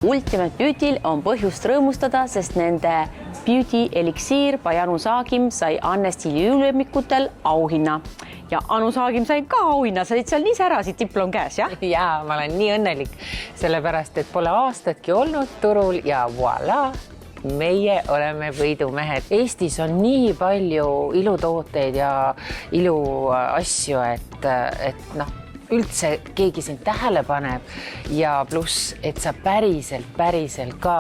Ultimate Beauty'l on põhjust rõõmustada, sest nende Beauty Elixiir by Anu Saagim sai Annestiili jõulemmikutel auhinna. Ja Anu Saagim sai ka auhinna, sa olid seal nii särasid, diplom käes, jah? Jaa, ma olen nii õnnelik, sellepärast, et pole aastatki olnud turul ja voilà, meie oleme võidumehed. Eestis on nii palju ilutooteid ja iluasju, et üldse keegi sind tähele paneb ja pluss, et sa päriselt ka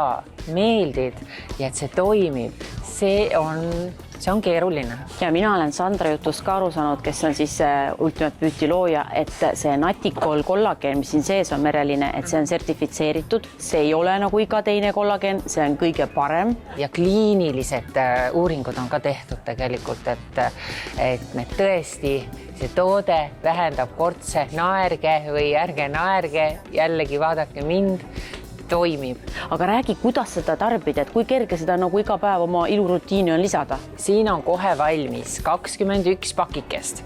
meeldid ja et see toimib, see on keeruline. Ja mina olen Sandra jutust ka aru saanud, kes on siis Ultimate Beauty looja, et see Naticol kollageen, mis siin sees on mereline, et see on sertifitseeritud. See ei ole nagu iga teine kollageen, see on kõige parem. Ja kliinilised uuringud on ka tehtud tegelikult, et need tõesti, see toode vähendab kortse, naerge või ärge naerge, jällegi vaadake mind, toimib. Aga räägi, kuidas seda tarbida, et kui kerge seda nagu iga päev oma ilurutiini on lisada? Siin on kohe valmis 21 pakikest.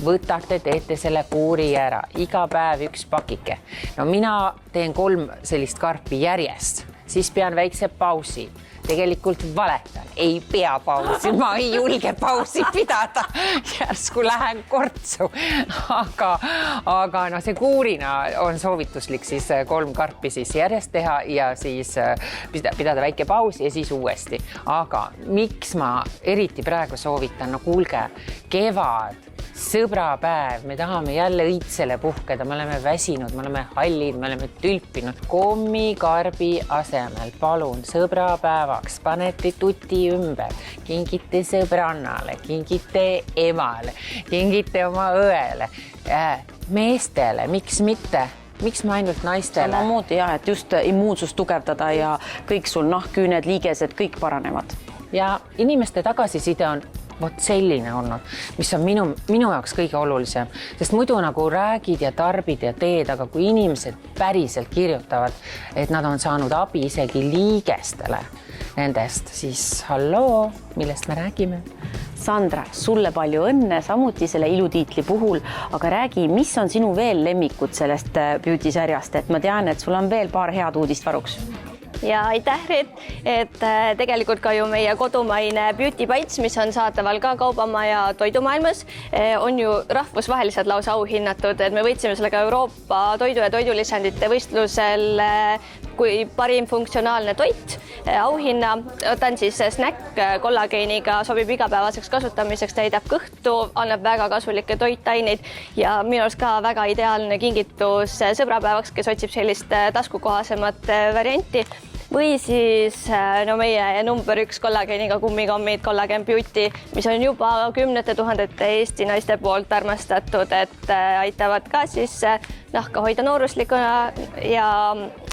Võtate, teete selle kuuri ära. Iga päev üks pakike. No mina teen 3 sellist karpi järjest, siis pean väikse pausi. Tegelikult valetan, ei pea pausi, ma ei julge pausi pidada, järsku lähen kortsu, aga see kuurina on soovituslik siis 3 karpi siis järjest teha ja siis pidada väike pausi ja siis uuesti. Aga miks ma eriti praegu soovitan, no kuulge, kevad, sõbrapäev, me tahame jälle õitsele puhkeda, me oleme väsinud, me oleme hallid, me oleme tülpinud kommikarbi asemel. Palun sõbrapäevaks, panete tuti ümber, kingite sõbrannale, kingite emale, kingite oma õele, meestele, miks mitte? Miks ma ainult naistele? Samamoodi jah, et just immuunsust tugevdada ja kõik sul nahkküüned, liigesed, kõik paranevad. Ja inimeste tagasiside on vot selline olnud, mis on minu jaoks kõige olulisem, sest muidu nagu räägid ja tarbid ja teed, aga kui inimesed päriselt kirjutavad, et nad on saanud abi isegi liigestele nendest, siis halloo, millest me räägime? Sandra, sulle palju õnne samuti selle ilutiitli puhul, aga räägi, mis on sinu veel lemmikud sellest beauty sarjast, et ma tean, et sul on veel paar head uudist varuks. Ja aitäh, Reet, et tegelikult ka ju meie kodumaine Beauty Bites, mis on saataval ka kaubamaja toidumaailmas, on ju rahvusvaheliselt lausa auhinnatud, et me võitsime sellega Euroopa toidu ja toidulisandite võistlusel kui parim funktsionaalne toit. Auhinna, ta on siis snäkk kollageeniga, sobib igapäevaseks kasutamiseks, täidab kõhtu, annab väga kasulikke toitaineid ja minu arust ka väga ideaalne kingitus sõbrapäevaks, kes otsib sellist taskukohasemat varianti. Või siis meie number 1 kollageeniga kummikommid, Collagen Beauty, mis on juba 10 000 Eesti naiste poolt armastatud, et aitavad ka siis nahka hoida nooruslikuna ja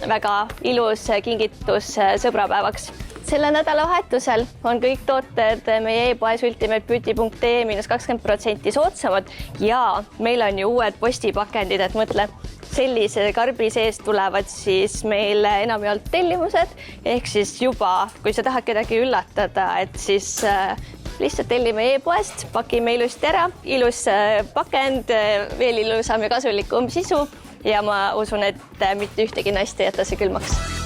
väga ilus kingitus sõbrapäevaks. Selle nädalavahetusel on kõik tooted meie e-poes ultimatebeauty.ee -20% soodsamad ja meil on ju uued postipakendid, et mõtle, sellise karbi sees tulevad siis meil enamjaolt tellimused, ehk siis juba, kui sa tahad kedagi üllatada, et siis lihtsalt tellime e-poest, pakime ilusti ära, ilus pakend, veel ilusam ja kasulikum sisu ja ma usun, et mitte ühtegi naist ei jäta see külmaks.